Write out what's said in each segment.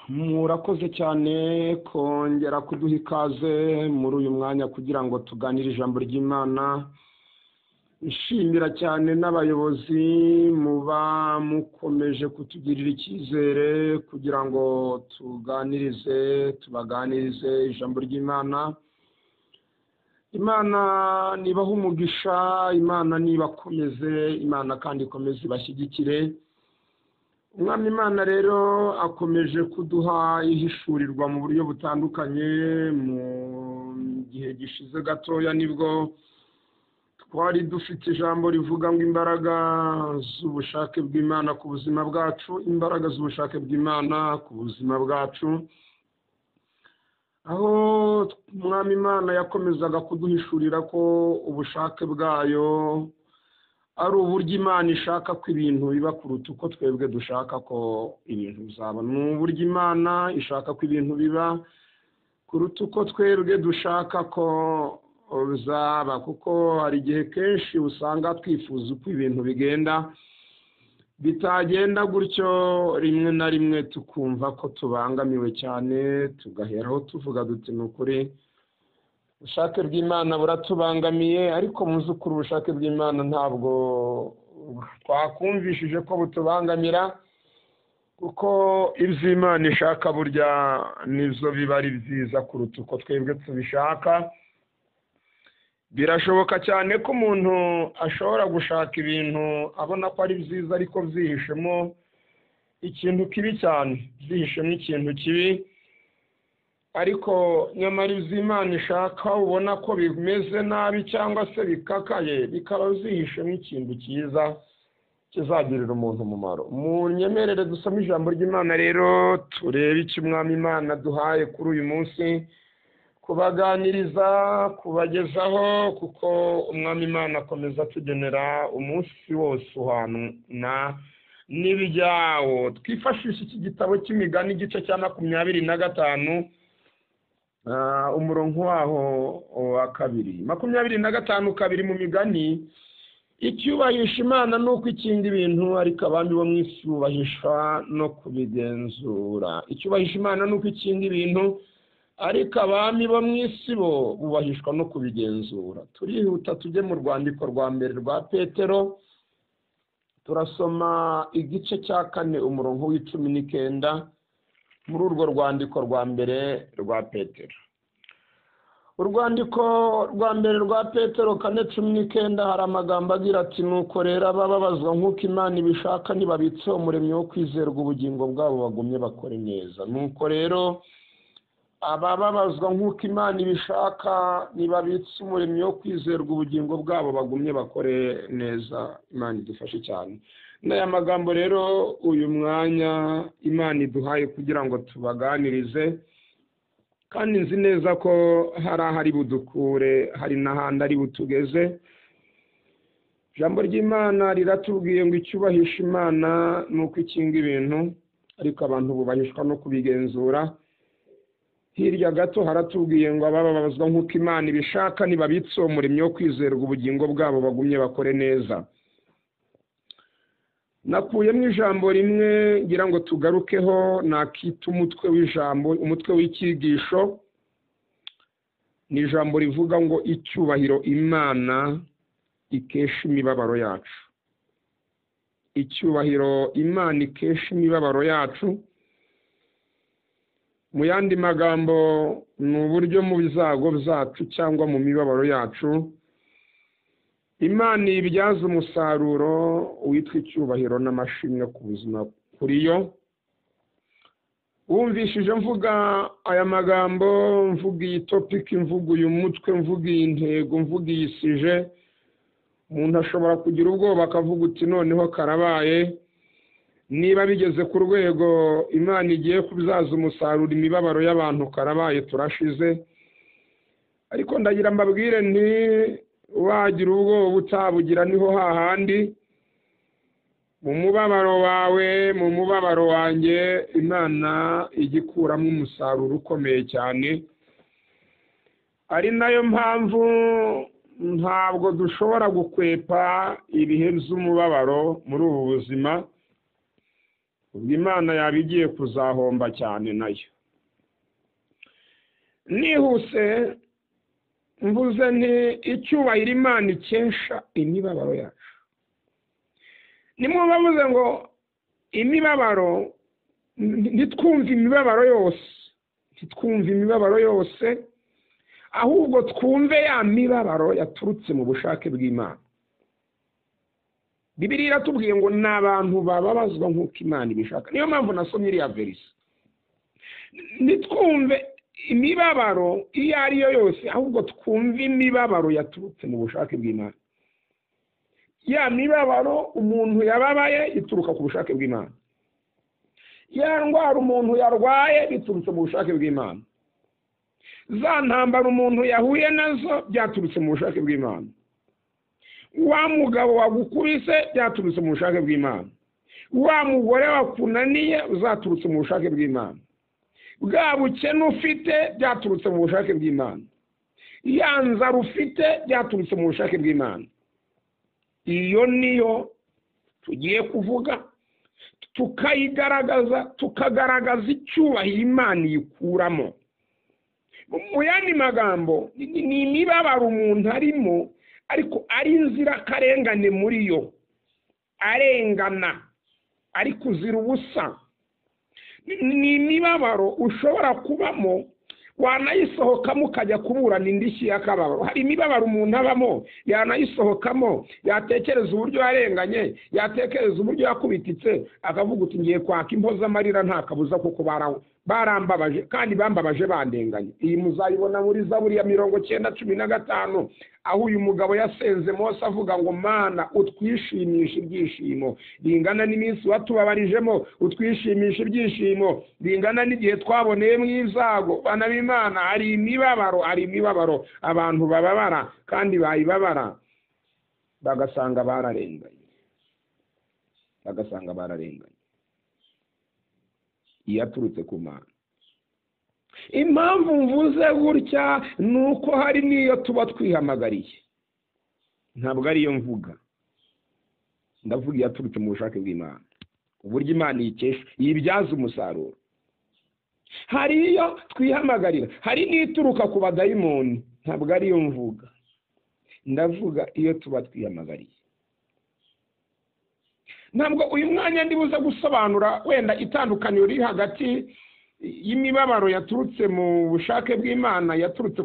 murakoze cyane kongera kuduha ikaze muri uyu mwanya kugira ngo tuganire ijambo ry'Imana. Nshimira cyane n'abayobozi muba mukomeje kutugirira icyizere kugira ngo tubaganirize ijambo ry'Imana. Imana nibaha umugisha, Imana nibakomeze, Imana kandi ikomeze ibashyigikire. Umwami Imana rero akomeje kuduha ihishurirwa mu buryo butandukanye. Mu gihe gishize gatoya nibwo twari dufite ijambo rivuga ngo imbaraga z'ubushake bw'Imana ku buzima bwacu, imbaraga z'ubushake bw'Imana ku buzima bwacu, aho umwami Imana yakomezaga kuduhishurira ko ubushake bwayo ari uburyo Imana ishaka ko ibintu biba kuruta uko twebwe dushaka ko ibintu bizaba. Ni uburyo Imana ishaka ko ibintu biba kuruta uko twebwe dushaka ko bizaba, kuko hari igihe kenshi usanga twifuza uko ibintu bigenda bitagenda gutyo, rimwe na rimwe tukumva ko tubangamiwe cyane, tugaheraho tuvuga duti ni ukuri ubushake bw'Imana buratubangamiye. Ariko muzukuru ubushake bw'Imana ntabwo twakumvishije ko butubangamira, kuko iby'Imana ishaka burya nizo biba ari byiza kuruta uko twebwe tubishaka. Birashoboka cyane ko umuntu ashobora gushaka ibintu abona ko ari byiza ariko byihishemo ikintu kibi cyane, byihishemo ikintu kibi, ariko nyamara iby'Imana ishaka ubona ko bimeze nabi cyangwa se bikakaye, bikaba byihishemo ikintu cyiza kizagirira umuntu umumaro. Munyemerere dusome ijambo ry'Imana rero turebe icyo umwami Imana duhaye kuri uyu munsi kubaganiriza, kubagezaho, kuko umwami Imana akomeza atugenera umunsi wose uhana n'ibyawo. Twifashisha iki gitabo cy'imigani igice cya 25 umurongo waho wa 2. 25:2 mu migani: icyubahisha Imana ni uko ikinga ibintu, ariko abami bo mu isi bubahisha no kubigenzura. Icyubahisha Imana ni uko ikinga ibintu, ariko abami bo mu isi bo bubahishwa no kubigenzura. Turihuta tujye mu rwandiko rwa mbere rwa Petero, turasoma igice cya 4 umurongo w'19 muri urwo rwandiko rwa mbere rwa Petero. Urwandiko rwa mbere rwa Petero 4:19 hari amagambo agira ati: nuko rero abababazwa nk'uko Imana ibishaka nibabitse umuremyi wo kwizerwa ubugingo bwabo bagumye bakore neza. Nuko rero abababazwa nk'uko Imana ibishaka nibabitse umuremyi wo kwizerwa ubugingo bwabo bagumye bakore neza. Imana idufashe cyane. N'aya magambo rero uyu mwanya Imana iduhaye kugira ngo tubaganirize, kandi nzi neza ko hari ahari budukure, hari n'ahandi ari butugeze. Ijambo ry'Imana riratubwiye ngo icyubahisha Imana ni uko ikinga ibintu, ariko abantu bubahishwa no kubigenzura. Hirya gato haratubwiye ngo abababazwa nk'uko Imana ibishaka nibabitse umuremyi wo kwizerwa ubugingo bwabo bagumye bakore neza. Nakuyemo ijambo rimwe ngira ngo tugarukeho, nakita umutwe w'ijambo, umutwe w'icyigisho. Ni ijambo rivuga ngo icyubahiro Imana ikesha imibabaro yacu. Icyubahiro Imana ikesha imibabaro yacu. Mu yandi magambo ni uburyo mu bizago byacu cyangwa mu mibabaro yacu Imana ibyaza umusaruro witwa icyubahiro n'amashimwe ku buzima kuri yo. Wumvishije mvuga aya magambo, mvuga iyi topic, mvuga uyu mutwe, mvuga iyi ntego, mvuga iyi sije, umuntu ashobora kugira ubwoba akavuga uti noneho karabaye. Niba bigeze ku rwego Imana igiye kubyaza umusaruro imibabaro y'abantu, karabaye turashize. Ariko ndagira mbabwire nti wagira ubwoba utabugira niho hahandi. Mu mubabaro wawe, mu mubabaro wanjye, Imana igikuramo umusaruro ukomeye cyane. Ari nayo mpamvu ntabwo dushobora gukwepa ibihe by'umubabaro muri ubu buzima. ubwo Imana yaba igiye kuzahomba cyane nayo. Nihuse mvuze nti icyubahiro Imana ikesha imibabaro yacu. Nimwe bavuze ngo imibabaro, ntitwumve imibabaro yose, ahubwo twumve ya mibabaro yaturutse mu bushake bw'Imana. Bibiliya iratubwiye ngo ni abantu bababazwa nk'uko Imana ibishaka. Niyo mpamvu nasomye iriya verisi. Ntitwumve imibabaro iyo ari yo yose, ahubwo twumve imibabaro yaturutse mu bushake bw'Imana. Ya mibabaro umuntu yababaye ituruka ku bushake bw'Imana. Ya ndwara umuntu yarwaye biturutse mu bushake bw'Imana. Za ntambara umuntu yahuye nazo byaturutse mu bushake bw'Imana. Wa mugabo wagukubise byaturutse mu bushake bw'Imana. Wa mugore wakunaniye uzaturutse mu bushake bw'Imana. Bwa bukene ufite byaturutse mu bushake bw'Imana. Ya nzara ufite byaturutse mu bushake bw'Imana. Iyo niyo tugiye kuvuga, tukagaragaza icyubahiro Imana yikuramo. Mu yandi magambo, ni imibabaro umuntu arimo, ariko ari inzirakarengane muri yo, arengana, ari kuzira ubusa. Ni imibabaro ushobora kubamo, wanayisohokamo ukajya kuburana indishyi y'akababaro. Hari imibabaro umuntu abamo, yanayisohokamo, yatekereza uburyo yarenganye, yatekereza uburyo yakubititse, akavuga uti ngiye kwaka impozamarira nta kabuza kuko barambabaje kandi bambabaje bandenganye. Iyi muzayibona muri Zaburi ya 90:15, aho uyu mugabo yasenze Mose avuga ngo Mana utwishimisha ibyishimo bingana n'iminsi watubabarijemo, utwishimisha ibyishimo bingana n'igihe twaboneye mu izago. Bana b'Imana, hari imibabaro abantu bababara kandi bayibabara bagasanga bararenganye. Iyaturutse ku Mana. Impamvu mvuze gutya nuko hari niyo tuba twihamagariye, ntabwo ari yo mvuga. Ndavuga iyaturutse mu bushake bw'Imana, uburyo Imana yikesha yibyaza umusaruro. Hari iyo twihamagarira, hari n'ituruka ku badayimoni, ntabwo ari yo mvuga. Ndavuga iyo tuba twihamagariye. Ntabwo uyu mwanya ndibuza gusobanura wenda itandukaniro riri hagati y'imibabaro yaturutse mu bushake bw'Imana, yaturutse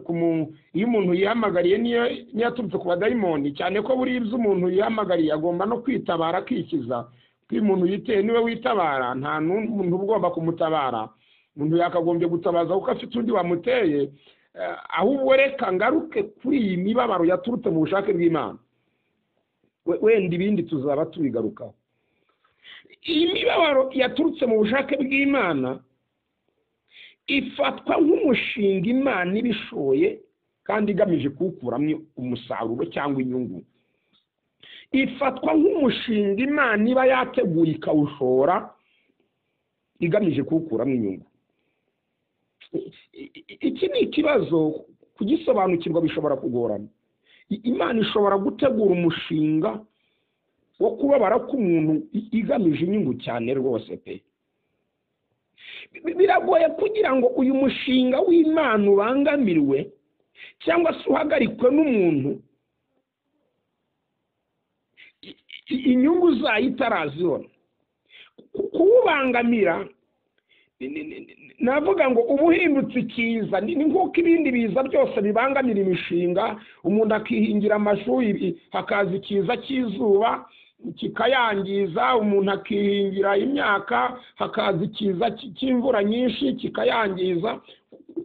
iyo umuntu yihamagariye niyo yaturutse ku badayimoni, cyane ko buri ibyo umuntu yihamagariye agomba no kwitabara akikiza. Ko umuntu yiteye niwe witabara, nta n'umuntu ugomba kumutabara. Umuntu yakagombye gutabaza kuko afite undi wamuteye. Ahubwo reka ngaruke kuri iyi mibabaro yaturutse mu bushake bw'Imana, wenda ibindi tuzaba tubigarukaho. Iyi mibabaro yaturutse mu bushake bw'Imana ifatwa nk'umushinga Imana ibishoye kandi igamije kuwukuramo umusaruro cyangwa inyungu. Ifatwa nk'umushinga Imana iba yateguye ikawushora igamije kuwukuramo inyungu. Iki ni ikibazo, kugisobanukirwa bishobora kugorana. Imana ishobora gutegura umushinga wo kubabara k'umuntu igamije inyungu cyane rwose pe. Biragoye kugira ngo uyu mushinga w'Imana ubangamirwe cyangwa se uhagarikwe n'umuntu inyungu zayo itarazibona. Kuwubangamira, navuga ngo ubuhindutse ikiza, ni nk'uko ibindi biza byose bibangamira imishinga. Umuntu akihingira amashuri hakaza ikiza cy'izuba kikayangiza, umuntu akihingira imyaka hakaza ikiza cy'imvura nyinshi kikayangiza.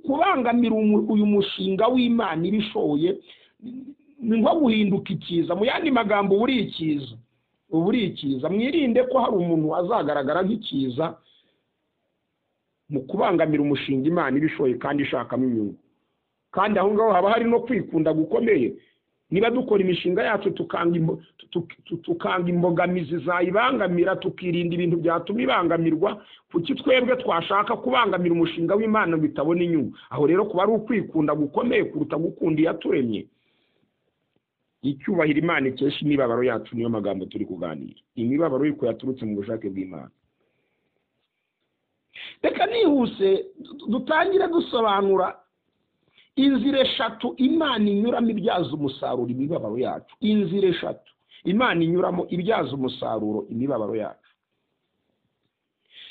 Kubangamira uyu mushinga w'Imana ibishoye ni nko guhinduka ikiza. Mu yandi magambo, uba uri ikiza. Mwirinde ko hari umuntu azagaragara nk'ikiza mu kubangamira umushinga Imana ibishoye kandi ishakamo inyungu. Kandi aho ngaho haba hari no kwikunda gukomeye. Niba dukora imishinga yacu tukanga imbogamizi zayibangamira, tukirinda ibintu byatuma ibangamirwa, kuki twebwe twashaka kubangamira umushinga w'Imana ngo itabona inyungu? Aho rero kuba ari ukwikunda gukomeye kuruta gukunda iyaturemye. Icyubahiro Imana ikesha imibabaro yacu niyo magambo turi kuganira. Imibabaro y'uko yaturutse mu bushake bw'Imana. reka nihuse dutangire dusobanura inzira eshatu Imana inyuramo ibyaza umusaruro imibabaro yacu. Inzira eshatu Imana inyuramo ibyaza umusaruro imibabaro yacu.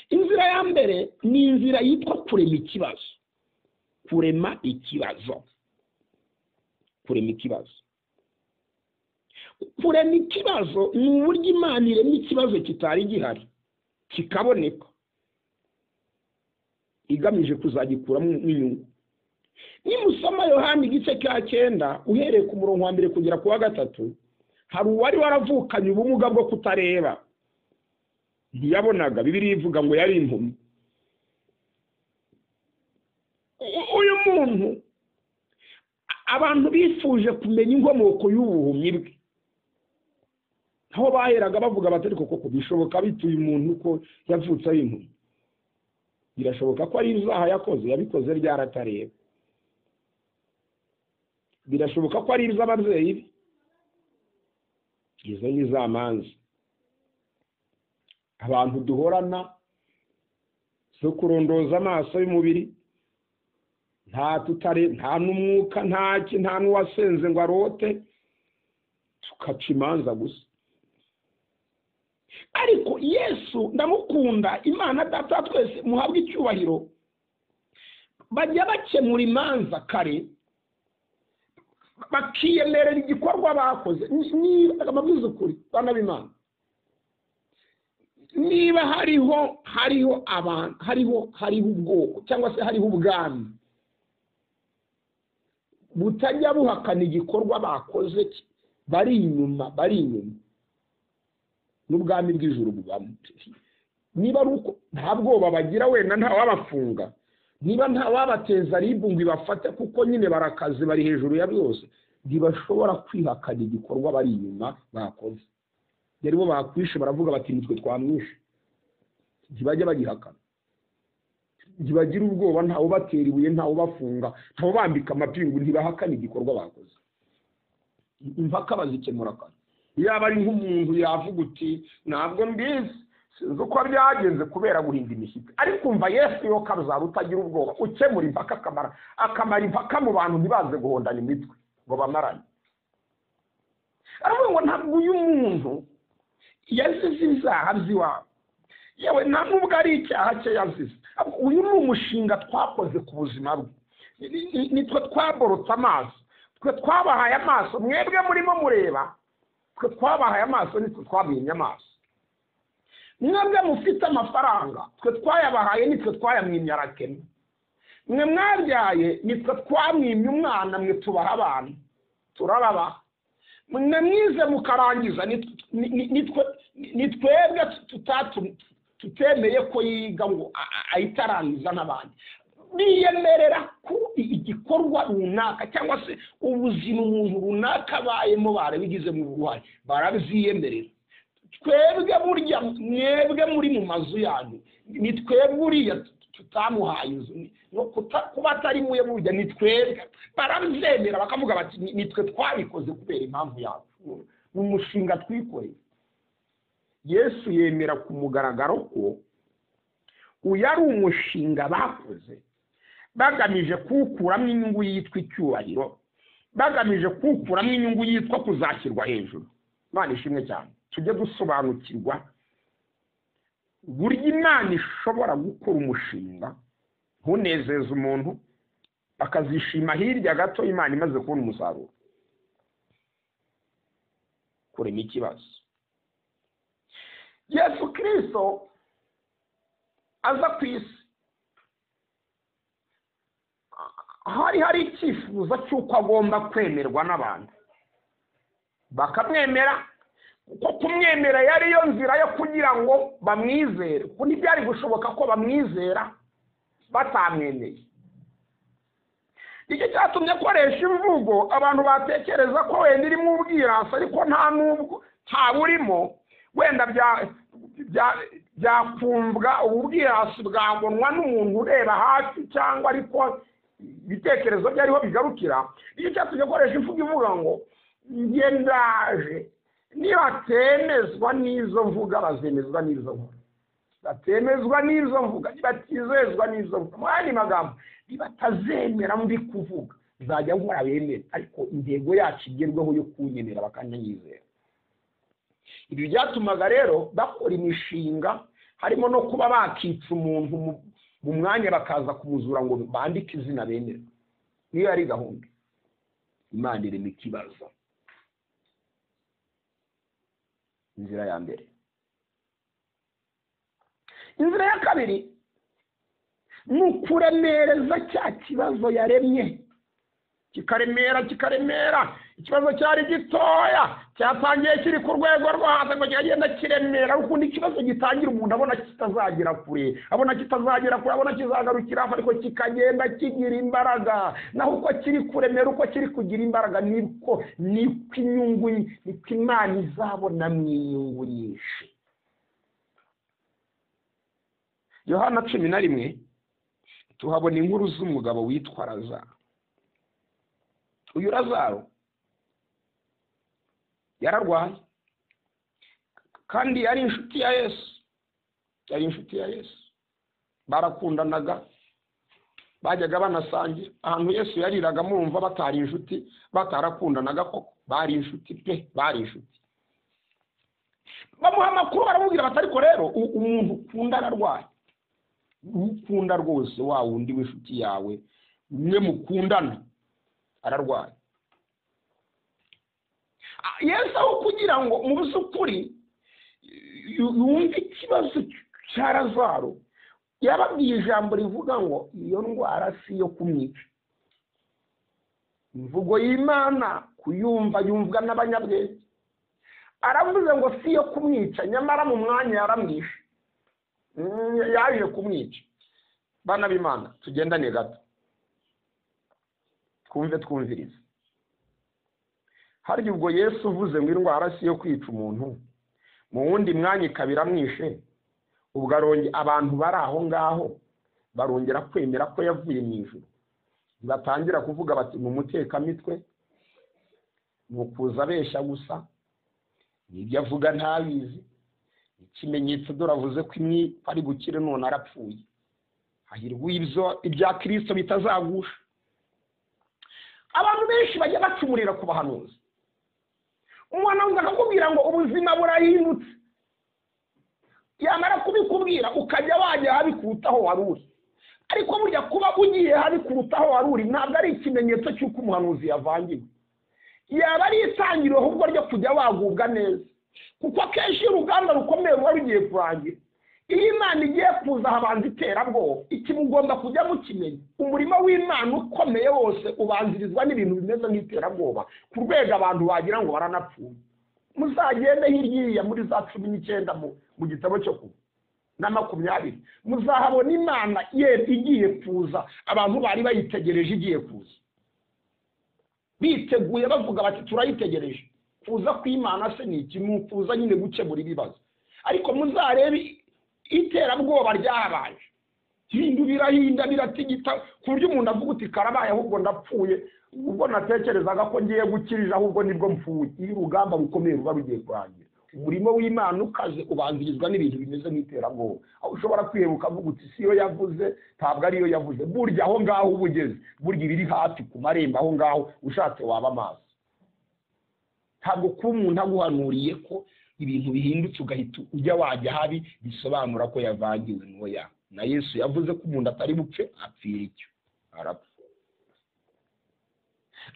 Inzira ya mbere ni inzira yitwa kurema ikibazo. Kurema ikibazo. Kurema ikibazo. Kurema ikibazo ni uburyo Imana irema ikibazo kitari gihari kikaboneka, igamije kuzagikuramo inyungu. Nimusoma Yohana igice cya 9 uhereye ku murongo wa 1 kugera ku wa 3, hari uwari waravukanye ubumuga bwo kutareba, ntiyabonaga. Bibiliya ivuga ngo yari impumyi. Uyu muntu abantu bifuje kumenya inkomoko y'ubuhumyi bwe, aho baheraga bavuga batari koko bishoboka bituye umuntu ko yavutse ari impumyi. Birashoboka ko ari izaha yakoze, yabikoze ryaratareba. Birashoboka ko ari iz'ababyeyi be, izo ni zamanzi. Abantu duhorana zo kurondoza amaso y'umubiri, nta n'umwuka, nta n'uwasenze ngo arote, tukaca imanza gusa. Ariko Yesu ndamukunda, Imana Data twese muhabwe icyubahiro, bajya bakemura imanza kare, bakiyemerera igikorwa bakoze. Ni amabwiza ukuri bana b'Imana. Niba hariho abantu, hariho ubwoko cyangwa se hariho ubwami butajya buhakana igikorwa bakoze, bari inyuma n'ubwami bw'ijuru bwabo. Niba ari uko nta bwoba bagira, wenda nta wabafunga, niba nta wabateza ribu ngo ibafate, kuko nyine barakaze, bari hejuru ya byose, ntibashobora kwihakana igikorwa bari inyuma bakoze. Yari bo bakwishe, baravuga bati nitwe twamwishe, ntibajya bagihakana. Ntibagira ubwoba, ntawe ubatera ibuye, ntawe ubafunga, ntawe bambika amapingu, ntibahakana igikorwa bakoze. Impaka bazikemura kare. Yaba ari nk'umuntu yavuga uti ntabwo mbizi, sinzi uko byagenze kubera guhinda imishyitsi. Ariko umva Yesu yo kabuzaba utagira ubwoba, ukemura impaka akamara impaka mu bantu ntibaze guhondana imitwe ngo bamarane. Aravuga ngo ntabwo uyu muntu yazize ibyaha by'iwabo, yewe nta nubwo ari icyaha cye yazize. Uyu ni umushinga twakoze ku buzima bwe. Nitwe twaborotse amaso, twe twabahaye amaso, mwebwe murimo mureba, twe twabahaye amaso, nitwe twabimye amaso. Mwebwe mufite amafaranga, twe twayabahaye, nitwe twayamwimye arakena. Mwe mwabyaye, nitwe twamwimye umwana, mwe tubaha abana turababaha. Mwe mwize mukarangiza, nitwebwe tutemeye ko yiga ngo ayitarangiza n'abandi. Biyemerera ko igikorwa runaka cyangwa se ubuzima umuntu runaka abayemo barabigize mu buhari, barabyiyemerera. Twebwe burya mwebwe muri mu mazu yanyu, ni twebwe uriya tutamuhaye inzu, no kuba atari muye burya ni twebwe. Barabyemera bakavuga bati nitwe twabikoze kubera impamvu yacu, mu mushinga twikoreye. Yesu yemera ku mugaragaro ko uyu ari umushinga bakoze bagamije kuwukuramo inyungu yitwa icyubahiro, bagamije kuwukuramo inyungu yitwa kuzashyirwa hejuru. Imana ishimwe cyane. Tujye dusobanukirwa burya Imana ishobora gukora umushinga ntunezeza umuntu, akazishima hirya gato Imana imaze kubona umusaruro. Kurema ikibazo. Yesu Kristo aza ku isi, hari icyifuzo cy'uko agomba kwemerwa n'abantu, bakamwemera. Kuko kumwemera yari yo nzira yo kugira ngo bamwizere, kuko ntibyari gushoboka ko bamwizera batamwemeye. Iki cyatumye akoresha imvugo abantu batekereza ko wenda irimo ubwirasi, ariko nta burimo. Wenda byakumvwa ububwirasi bwabonwa n'umuntu ureba hafi, cyangwa ariko ibitekerezo byariho bigarukira. Iki cyatumye akoresha imvugo ivuga ngo njye ndaje, niba atemezwa n'izo mvuga bazemezwa n'izo nkora. batemezwa n'izo mvuga, batizezwa n'izo mvuga, mu yandi magambo batazemera mbi kuvuga, nzajya nkora bemera, ariko intego yacu igerweho yo kunyemera bakanyizera. Ibi byatumaga rero bakora imishinga, harimo no kuba bakitsa umuntu mu mwanya bakaza kumuzura ngo bandike izina bemera. Niyo yari gahunda. Imana irema ikibazo. Inzira ya mbere. Inzira ya kabiri ni ukuremereza cya kibazo yaremye, kikaremera. Ikibazo cyari gitoya, cyatangiye kiri ku rwego rwo hasi ngo kigenda kiremera, ukundi ikibazo gitangira umuntu abona kitazagera kure, abona kizagarukira hafi, ariko kikagenda kigira imbaraga. Naho uko kiri kuremera, uko kiri kugira imbaraga, niko inyungu, niko Imana izabona mu inyungu nyinshi. Yohana 11 tuhabona inkuru z'umugabo witwa Lazaro. Uyu Lazaro yararwaye kandi yari inshuti ya Yesu, barakundanaga, bajyaga banasangira. Ahantu Yesu yariraga murumva batari inshuti, batarakundanaga koko, bari inshuti pe, bari inshuti. Bamuha amakuru baramubwira bati ariko rero umuntu ukunda ararwaye, ukunda rwose wa wundi w'inshuti yawe, umwe mukundana ararwaye. Yesu aho kugira ngo mu by'ukuri yumve ikibazo cya Lazaro, yababwiye ijambo rivuga ngo iyo ndwara si yo kumwica. Imvugo y'Imana kuyumva yumvwa n'abanyabwenge. Aravuze ngo si yo kumwica, nyamara mu mwanya yaramwishe, yaje kumwica. Bana b'Imana tugendane gato, twumvirize. Hari ubwo Yesu uvuze ngo indwara si yo kwica umuntu, mu wundi mwanya ikabira mwishe, ubwo abantu bari aho ngaho barongera kwemera ko yavuye mu ijuru. Batangira kuvuga bati mu mutekamitwe, mu kuza abeshya gusa, n'ibyo avuga ntabizi, ikimenyetso doravuze ko ari gukire none arapfuye. Hahirwa ibya Kristo bitazagusha. Abantu benshi bajya bacumurira ku bahanuzi. Umwana akakubwira ngo ubuzima burahindutse, yamara kubikubwira ukajya wajya habikutaho waruri. Ariko burya kuba ugiye habikutaho waruri ntabwo ari ikimenyetso cy'uko umuhanuzi yavangiwe. Yaba ari itangiriro ahubwo ryo kujya wagubwa neza, kuko akenshi urugamba rukomeye ruba rugiye kurangira. Iyo Imana igiye kuza habanza iterabwoba, iki mugomba kujya mukimenya. Umurimo w'Imana ukomeye wose ubanzirizwa n'ibintu bimeze nk'iterabwoba, ku rwego abantu bagira ngo baranapfuye. Muzagende hirya muri za 19 mu gitabo cyo kuva na 20, muzahabona Imana igiye kuza, abantu bari bayitegereje igiye kuza, biteguye bavuga bati turayitegereje. Kuza kw'Imana se ni iki? Mu kuza nyine gukemura ibibazo. Ariko muzarebe iterabwoba ryabaye, hindu birahinda biratigita, ku buryo umuntu avuga uti karabaye ahubwo ndapfuye, ubwo natekerezaga ko ngiye gukirija ahubwo nibwo mpfuye. Iyo urugamba rukomeye ruba rugiye kurangira, umurimo w'Imana ukaze ubanzirizwa n'ibintu bimeze nk'iterabwoba. Aho ushobora kwihebuka avuga uti si yo yavuze, ntabwo ari yo yavuze. Burya aho ngaho ubugeze, burya ibiri hafi ku marembo aho ngaho ushatse waba amaso. Ntabwo kuba umuntu aguhanuriye ko ibintu bihindutse ugahita ujya wajya habi bisobanura ko yavangiwe n'oya. Na Yesu yavuze ko umuntu atari bupfe apfira icyo, arapfa.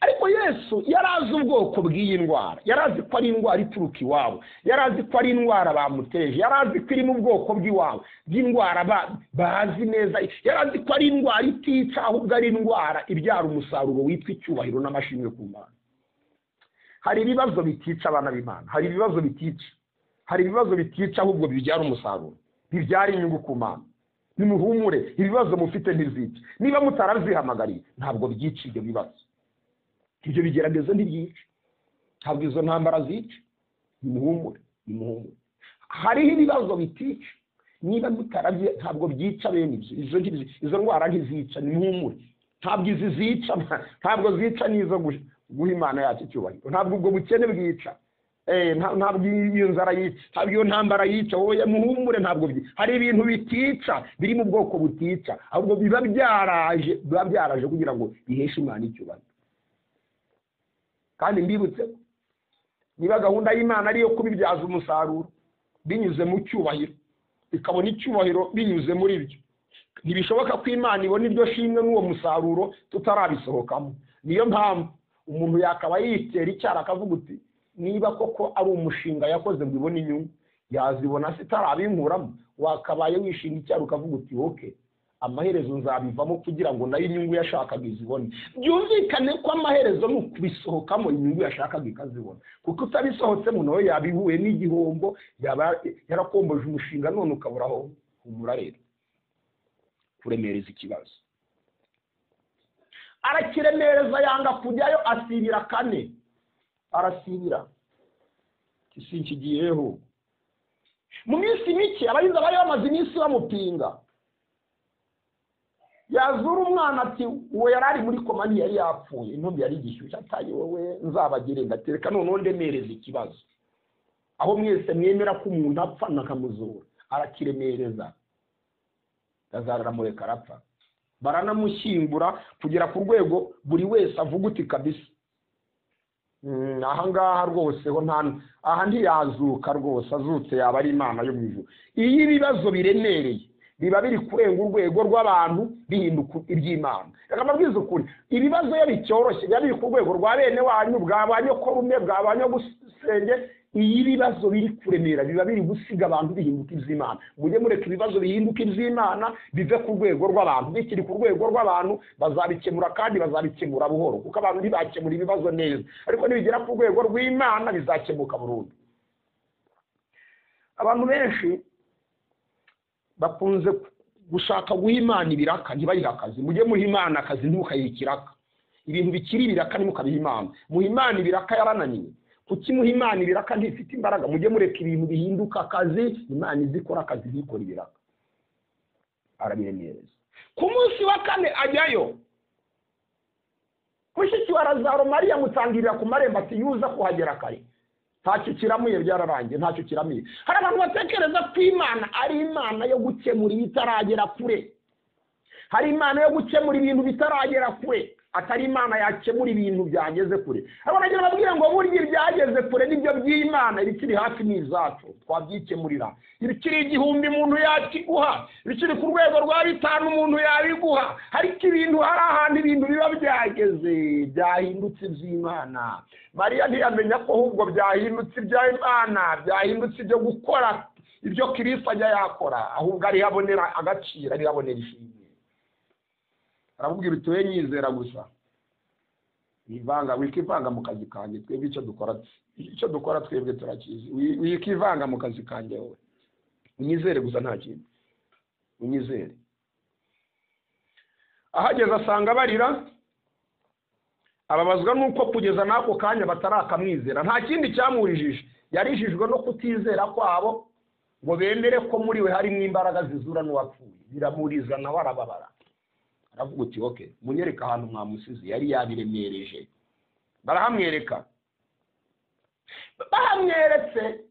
Ariko Yesu yarazi ubwoko bw'iyi ndwara, yarazi ko ari indwara ituruka iwabo, yarazi ko ari indwara bamuteje, yarazi ko iri mu bwoko bw'iwabo bw'indwara bazi neza, yarazi ko ari indwara itica ahubwo ari indwara ibyara umusaruro witwa icyubahiro n'amashimwe ku Mana. Hari ibibazo bitica abana b'Imana, hari ibibazo bitica ahubwo bibyara umusaruro, bibyara inyungu ku Mana. Nimuhumure, ibibazo mufite ntizica. Niba mutarazihamagariye ntabwo byica ibyo bibazo, ibyo bigerageza ntibyica, ntabwo izo ntambara zica. Nimuhumure. Hariho ibibazo bitica, niba mutaravye ntabwo byica bene ibyo. Izo ndwara ntizica, nimuhumure. Ntabwo izi zica, ntabwo zica nizo guha Imana yacu icyubahiro. Ntabwo ubwo bukene bwica, ntabwo iyo nzara yica, ntabwo iyo ntambara yica, wowe muhumure, ntabwo hari ibintu bitica biri mu bwoko butica, ahubwo biba byaraje kugira ngo biheshe Imana icyubahiro. Kandi mbibutse niba gahunda y'Imana ariyo kubibyaza umusaruro binyuze mu cyubahiro, ikabona icyubahiro binyuze muri byo, ntibishoboka ko Imana ibona iryo shimwe n'uwo musaruro tutarabisohokamo. Niyo mpamvu umuntu yakaba yitera icyara akavuga uti niba koko ari umushinga yakoze ngo ibone inyungu, yazibona se itarabinkuramo, wakabaye wishinga icyara ukavuga uti oke, amaherezo nzabivamo kugira ngo nayo inyungu yashakaga izibone. Byumvikane ko amaherezo ni ukubisohokamo inyungu yashakaga ikazibona, kuko utabisohotsemo nawe yabihuye n'igihombo, yaba yarakomboje umushinga none ukaburaho. Humura rero, kuremereza ikibazo. Arakiremereza yanga kujyayo, asibira kane, arasibira kisinkigiyeho. Mu minsi mike abahinzi bari bamaze iminsi bamupinga, yazura umwana ati uwo yarari muri komani yari yapfuye, intumbi yari igishyushye, ataye wowe nzabagire ndatereka noneho ndemereza ikibazo, aho mwese mwemera ko umuntu apfa nakamuzura. Arakiremereza, azaramureka arapfa, baranamushyingura kugera ku rwego buri wese avuga uti kabisa aha ngaha rwose ho aha ntiyazuka rwose, azutse yaba ari Imana yo mu ijuru. Iyo ibibazo biremereye biba biri kurenga urwego rw'abantu bihinduka iby'Imana. Reka mbabwize ukuri, ibibazo iyo bicyoroshye biba biri ku rwego rwa bene wanyu, bwa banyokorume, bwa banyogusenge. Iyo ibibazo biri kuremera biba biri gusiga abantu bihinduka iby'Imana. Mujye mureka ibibazo bihinduka iby'Imana, bive ku rwego rw'abantu. Bikiri ku rwego rw'abantu bazabikemura, kandi bazabikemura buhoro, kuko abantu ntibakemura ibibazo neza, ariko nibigera ku rwego rw'Imana bizakemuka burundu. Abantu benshi bakunze gushaka guha Imana ibiraka, ntibayihe akazi. Mujye muha Imana akazi, ntukayihe ikiraka. Ibintu bikiri ibiraka ntimukabihe Imana. Muha Imana ibiraka yarananiye. Kuki muha Imana ibiraka ntifite imbaraga? Mujye mureka ibintu bihinduka akazi, Imana izikora akazi ntikora ibiraka. Arabiremereza. Ku munsi wa kane ajyayo, mushiki wa Lazaro Mariya mutangirira ku marembo ati yuza kuhagera kare. Ntacyo kiramuye, byararangiye, ntacyo kiramuye. Hari abantu batekereza ko Imana ari Imana yo gukemura ibitaragera kure. Hari Imana yo gukemura ibintu bitaragera kure, atari Imana yakemura ibintu byageze kure. Abanagira babwira ngo burya ibyageze kure nibyo by'Imana, ibikiri hafi n'izacu twabyikemurira. Ibikiri 1000 umuntu yakiguha, ibikiri ku rwego rwa 5 umuntu yabiguha. Ariko ibintu hari ahantu ibintu biba byageze byahindutse iby'Imana. Mariya ntiyamenya ko ahubwo byahindutse iby'Imana, byahindutse ibyo gukora ibyo Kristo ajya yakora, ahubwo ari habonera agaciro, ari habonera ishimwe. Arabubwira uti we nyizera gusa, wikivanga mu kazi kanjye. Twebwe icyo dukora twebwe turakizi. Wikivanga mu kazi kanjye, wowe unyizere gusa, nta kintu, unyizere. Ahageze asanga barira, ababazwa nuko kugeza n'ako kanya batarakamwizera. Nta kindi cyamurijije, yarijijwe no kutizera kwabo ngo bemere ko muri we harimo imbaraga zizura n'uwapfuye. Biramuriza nawe arababara, aravuga uti oke, munyereka ahantu mwamusize. Yari yabiremereje, barahamwereka. Bahamweretse,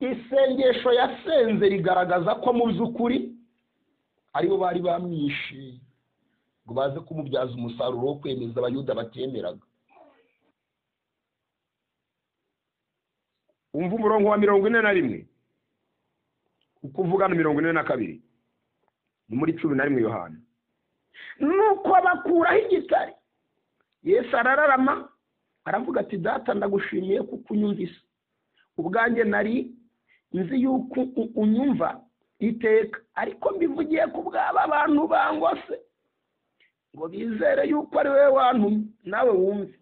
isengesho yasenze rigaragaza ko mu by'ukuri aribo bari bamwishe ngo baze kumubyaza umusaruro wo kwemeza Abayuda batemeraga. Umva umurongo wa 41 ukuvuga na 42 ni muri 11 Yohana. Nuko bakuraho igitare, Yesu arararama aravuga ati data ndagushimiye kuko unyumvise. Ubwanjye nari nzi yuko unyumva iteka, ariko mbivugiye ku bw'aba bantu bangose ngo bizere yuko ari wowe wantumye nawe wumve.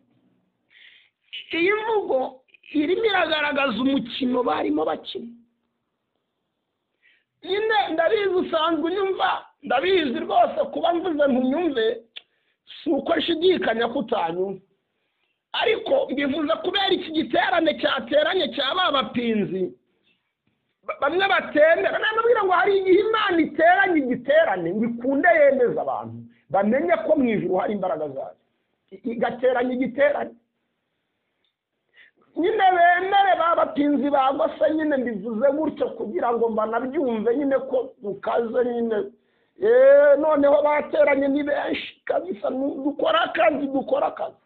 Iyi mvugo irimo iragaragaza umukino barimo bakina. Nyine ndabizi usanzwe unyumva, ndabizi rwose kuba mvuze ntunyumve si uko nshidikanya ko utanyumva, ariko mbivuze kubera iki giterane cyateranye cya babapinzi bamwe batemera. Namubwira ngo hari igihe Imana iteranye igiterane ngo ikunde yemeza abantu bamenye ko mu ijuru hari imbaraga zayo, igateranya igiterane. nyine bemere babatinzi bagose nyine mbivuze gutyo kugira ngo mbanabyumve nyine ko dukaze nyine noneho bateranye ni benshi kabisa dukora akazi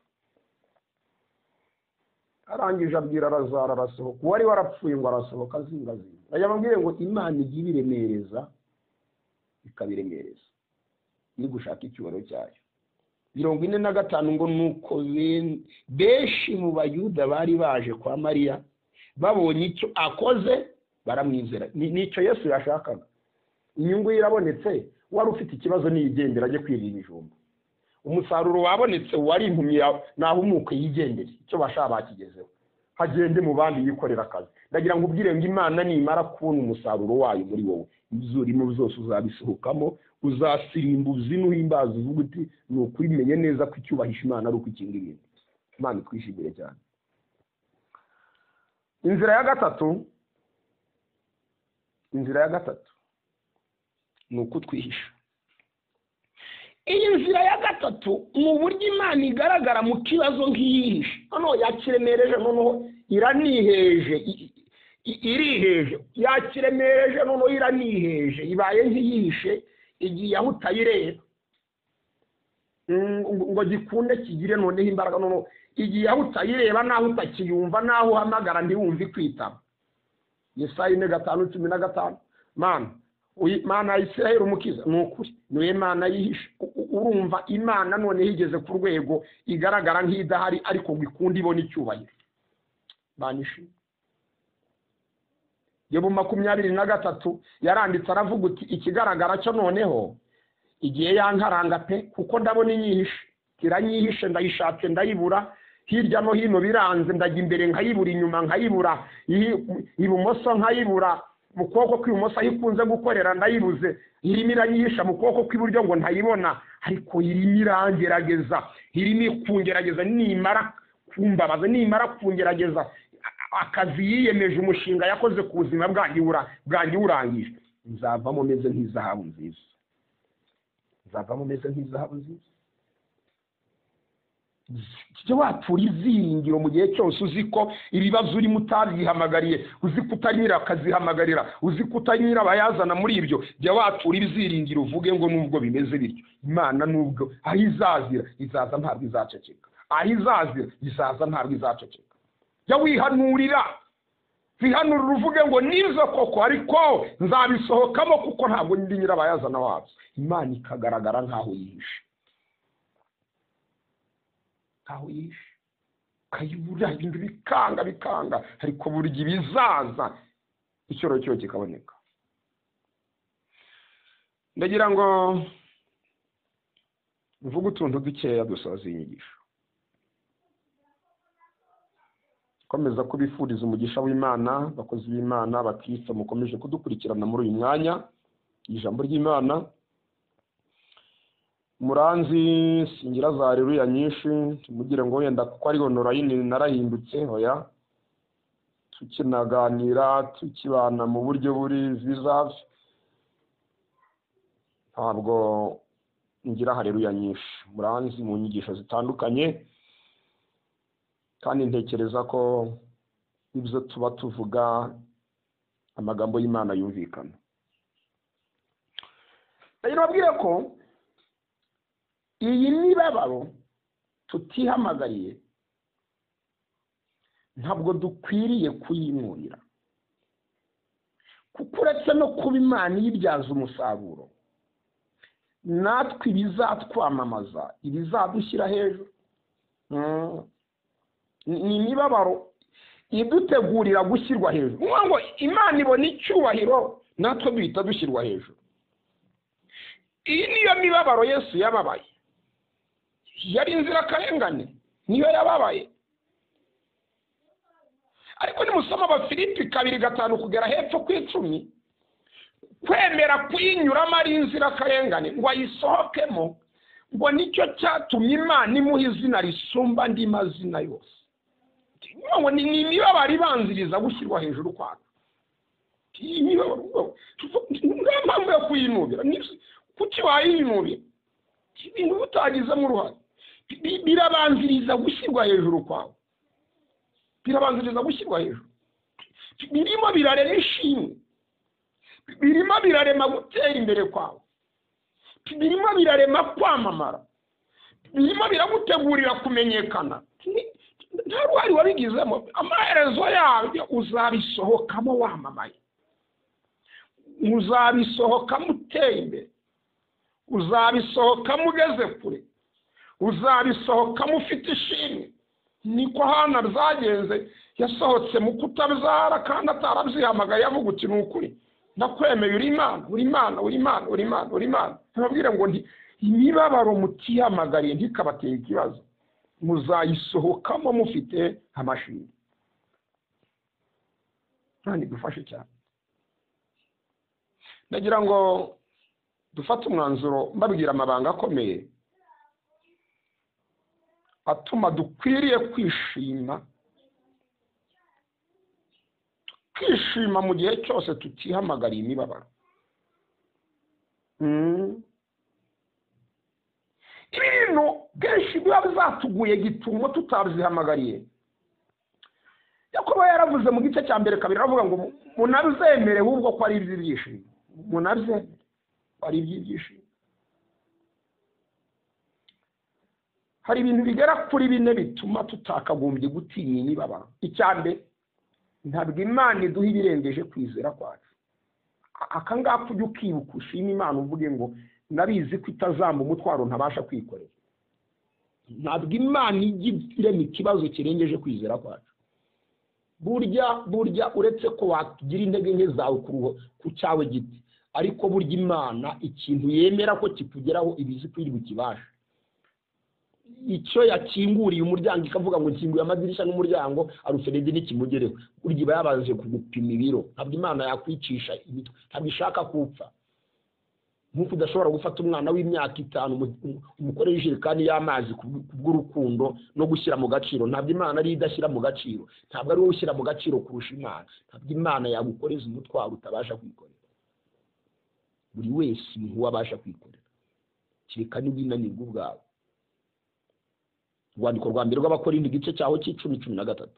arangije abwira Lazaro arasohoka uwari warapfuye ngo arasohoka azingazinga yababwiye ngo Imana ijye ibiremereza ikabiremereza iri gushaka icyubahiro cyayo 45 ngo nuko benshi mu bayuda bari baje kwa Mariya babonye icyo akoze baramwizera nicyo Yesu yashakaga inyungu irabonetse wari ufite ikibazo niyigendera aje kwirira ijumba umusaruro wabonetse wari impumyi naho umuke yigendere icyo bashaka bakigezeho hagende mu bandi yikorera akazi ndagira ngo ubwire ngo Imana nimara kubona umusaruro wayo muri wowe izurimo zose uzabisohokamo uzasirimbuza n'uhimbaza uvuga uti ni ukuri menye neza ko icyubahisha Imana ari uko ikinga ibintu Imana twishimire cyane. Inzira ya gatatu ni uko twihisha. Iyi nzira ya gatatu mu buryo Imana igaragara mu kibazo nk'iyihisha hano yakiremereje noneho iraniheje iriheje yakiremereje noneho iraniheje ibaye nk'iyihishe igiye aho utayireba ngo gikunde kigire noneho imbaraga noneho igiye aho utayireba naho utakiyumva naho uhamagara ndiwumva kwitaba. Yesaya 5:15 Mana ya Isirayeli umukiza nukuri niwe Mana yihisha urumva Imana none higeze ku rwego igaragara nk'idahari ariko gikunda ibona icyubahiro banishi. Yobu 23 yaranditse aravuga uti ikigaragara cyo noneho igihe yankaranga pe kuko ndabona inyihishe kiranyihishe ndayishatse ndayibura hirya no hino biranze ndajya imbere nkayibura inyuma nkayibura ibumoso nkayibura mu kuboko kw'ibumoso ayikunze gukorera ndayibuze irimo iranyihisha mu kuboko kw'iburyo ngo ntayibona ariko irimo irangerageza irimo ikungerageza nimara kumbabaza nimara kungerageza akazi yiyemeje umushinga yakoze ku buzima bwanjye urangije nzavamo meze nk'izahabu nziza Kijya watura iziringiro mu gihe cyose uzi ko ibibazo urimo utabihamagariye uzi ko utanyira akazihamagarira uzi ko utanyira abayazana muri ibyo jya watura ibiziringiro uvuge ngo nubwo bimeze bityo Imana nubwo aho izazira izaza ntabwo izaceceka aho izazira izaza ntabwo izaceceka jya wihanurira uvuge ngo nizo koko ariko nzabisohokamo kuko ntabwo ndi nyirabayazana wabyo Imana ikagaragara nkaho yihishe kayibura ibintu bikanga ariko burya ibizaza icyoro cyo kikaboneka. Ndagira ngo mvuge utuntu dukeya dusoza inyigisho. Komeza kubifuriza umugisha w'Imana bakozi b'Imana bakristo mukomeje kudukurikirana muri uyu mwanya ijambo ry'Imana Muranzi singira za haleluya nyinshi tumugire ngo wenda kuko ari honorayini narahindutse hoya tukinaganira tukibana mu buryo buri vizavi ntabwo ngira haleluya nyinshi Muranzi mu nyigisho zitandukanye kandi ntekereza ko ibyo tuba tuvuga amagambo y'Imana yumvikana. Ndababwira ko iyi mibabaro tutihamagariye ntabwo dukwiriye kuyinurira kuko uretse no kuba Imana yibyaza umusaruro natwe ibizatwamamaza ibizadushyira hejuru ni imibabaro idutegurira gushyirwa hejuru ngo Imana ibona icyubahiro natwe duhita dushyirwa hejuru. Iyi niyo mibabaro Yesu yababaye yari inzirakarengane niyo yababaye ariko nimusoma Abafilipi 2:5 kugera hepfo ku 10 kwemera kuyinyuramo ari inzirakarengane ngo ayisohokemo ngo nicyo cyatumye Imana imuha izina risumba andi mazina yose. Ngo ni imibabaro ibanziriza gushyirwa hejuru kwacu. Iyi mibabaro mpamvu yo kuyinubira kuki wayinubira ibintu utagizemo uruhare birabanziriza gushyirwa hejuru kwawe. birabanziriza gushyirwa hejuru, birimo birarema ishimwe, birimo birarema gutera imbere kwawe, birimo birarema kwamamara, birimo biragutegurira kumenyekana. Nta ruhare wabigizemo. Amaherezo yabyo uzabisohokamo wamamaye, uzabisohokamo uteye imbere, uzabisohokamo ugeze kure, uzabisohokamo ufite ishimwe. Niko Hana byagenze, yasohotse mu kutabyara kandi atarabyihamagaye, avuga uti ni ukuri ndakwemeye, uri Imana, uri Imana, uri Imana, uri Imana, uri Imana. Ntababwire ngo imibabaro mutihamagariye ntikabateye ikibazo, muzayisohokamo mufite amashini. Kandi dufashe cyane. Ndagira ngo dufate umwanzuro mbabwira amabanga akomeye atuma dukwiriye kwishima mu gihe cyose tutihamagariye imibabaro. Ibintu kenshi biba bizatuguye gitumo tutabyihamagariye. Yakobo yaravuze mu gice cya mbere kabiri, aravuga ngo munabizemere ahubwo ko ari iby'ibyishimo, munabizemere ari iby'ibyishimo. Hari ibintu bigera kuri 4 bituma tutakagombye gutinya imibabaro. Icyambere, ntabwo Imana iduha ibirengeje kwizera kwacu. Akangaka ujye ukibuka ushima Imana uvuge ngo nabizi ko itazamba umutwaro ntabasha kwikorera. Ntabwo Imana ijya irema ikibazo kirengeje kwizera kwacu. Burya uretse ko wagira intege nke zawe ku cyawe giti, ariko burya Imana ikintu yemera ko kikugeraho ibizi ko iri bukibasha. Icyo yakinguriye umuryango ikavuga ngo nkinguye amadirishya n'umuryango aruferede n'ikimugereho, burya iba yabanje kugupima ibiro. Ntabwo Imana yakwicisha imitwe, ntabwo ishaka kupfa. Nk'uko udashobora gufata umwana w'imyaka 5 umukorera ijerekani y'amazi kubw'urukundo no gushyira mu gaciro. Ntabwo Imana ari idashyira mu gaciro, ntabwo ari wowe ushyira mu gaciro kurusha Imana. Ntabwo Imana yagukoreza umutwaro utabasha kwikorera. Buri wese niho wabasha kwikorera, kireka n'ibinanirwa ubwawe. Urwandiko rwa mbere rw'Abakorinto igice cyaho c'10-13.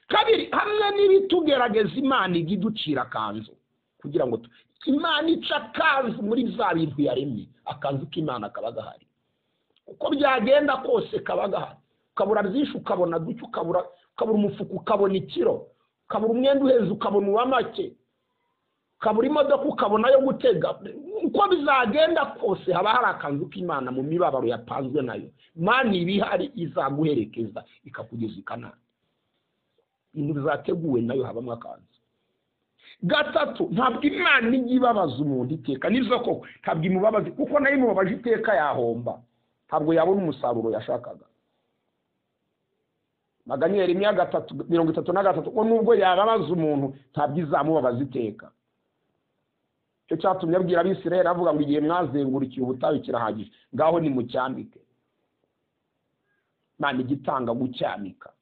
Kabiri, hamwe n'ibitugerageza Imana igiducira akanzu kugira ngo Imana ica akanzu muri za bintu yaremye, akanzu k'Imana kaba gahari. Uko byagenda kose kaba gahari. Ukabura byinshi ukabona duke, ukabura umufuka ukabona ikiro, ukabura umwenda uheze ukabona uwamake, ukabura imodoka ukabona yo gutega. Uko bizagenda kose haba hari akanzu k'Imana mu mibabaro yapanzwe nayo. Imana ibihari izaguherekeza ikakugeza ikanana. Ibintu bizateguwe nayo habamo akanzu. Gatatu, ntabwo Imana ijya ibabaza umuntu iteka. Nizo koko ntabwo imubabaza, kuko nayo imubabaje iteka yahomba, ntabwo yabona umusaruro yashakaga. Maganiyeli 3:33 ko nubwo yababaza umuntu ntabwo izamubabaza iteka. Cyo cyatumye abwira Abisirayeli avuga ngo igihe mwazengurikiye ubutayu kirahagije, ngaho ni mucyambike. Imana igitanga gucyamika.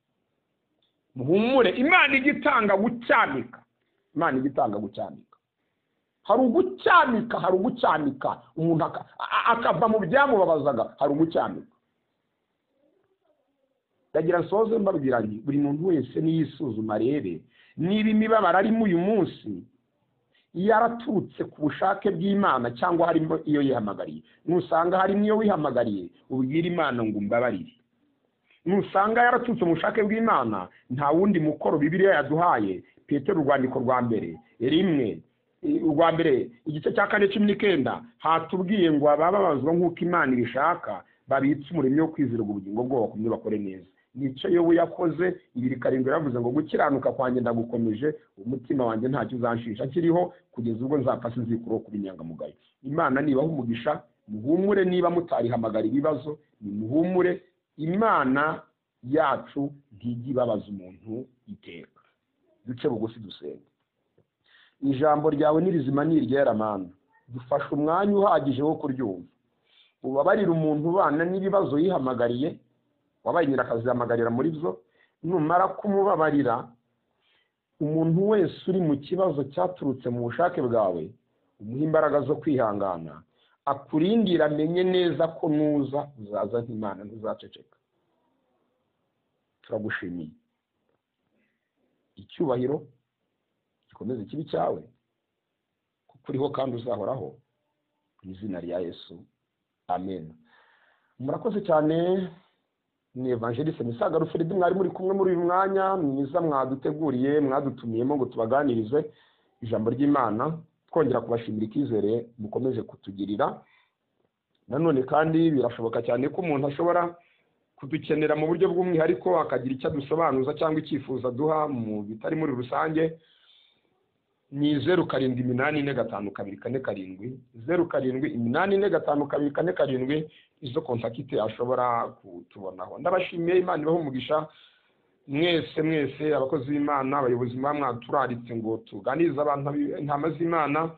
Muhumure, Imana igitanga gucyamika. Imana igitanga gucyamika. Hari ugucyamika umuntu akava mu byamubabazaga, hari ugucyamika. Ndagira nsoze mbabwira nti buri muntu wese niyisuzuma arebe niba imibabaro arimo uyu munsi yaraturutse ku bushake bw'Imana cyangwa harimo iyo yihamagariye. Nusanga harimo iyo wihamagariye, ubwira Imana ngo mbabarire. Nusanga yaraturutse mu bushake bw'Imana, nta wundi mukoro Bibiliya yaduhaye. Petero urwandiko rwa mbere 1 urwa mbere igice cya 4:19 hatubwiye ngo abababazwa nk'uko Imana ibishaka babitse umurimo wo kwizera ubugingo bwabo kumwe bakore neza. Nico Yobu yakoze. 2:7 yavuze ngo gukiranuka kwanjye ndagukomeje, umutima wanjye ntacyo uzanshisha kiriho kugeza ubwo nzapfa sinzikuro ku binyangamugayo. Imana nibaho umugisha, muhumure. Niba mutarihamagara ibibazo nimuhumure. Imana yacu ntijya ibabaza umuntu iteka. Duce bugufi dusenge. Ijambo ryawe nirizima niryera Mana, dufashe umwanya uhagije wo kuryumva. Ubabarira umuntu ubana n'ibibazo yihamagariye, wabaye nyirakazi yamagarira muri byo. Numara kumubabarira umuntu wese uri mu kibazo cyaturutse mu bushake bwawe, umuha imbaraga zo kwihangana, akurindira amenye neza ko nuza uzaza nk'Imana ntuzaceceka. turagushimiye. Icyubahiro gikomeze kibi cyawe kuko uriho kandi uzahoraho, mu izina rya Yesu, amen. Murakoze cyane. Ni Evangeliste Misaga Ruferedi mwari muri kumwe muri uyu mwanya mwiza mwaduteguriye, mwadutumiyemo ngo tubaganirize ijambo ry'Imana, twongera kubashimira icyizere mukomeje kutugirira. Nanone kandi birashoboka cyane ko umuntu ashobora kudukenera mu buryo bw'umwihariko akagira icyo adusobanuza cyangwa icyifuzo duha mu bitari muri rusange. Ni 07845247, 07845247 izo kontakite ashobora kutubonaho. Ndabashimiye, Imana ibahe umugisha mwese abakozi b'Imana, abayobozi mwaturaritse ngo tuganirize abantu intama z'Imana,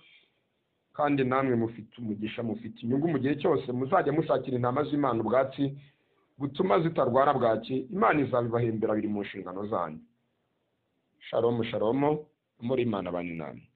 kandi namwe mufite umugisha, mufite inyungu mu gihe cyose muzajya mushakira intama z'Imana ubwatsi gutuma zitarwara bwaki. Imana izabibahembera biri mu nshingano zanyu. Shalom, shalom, muri Imana bani namwe.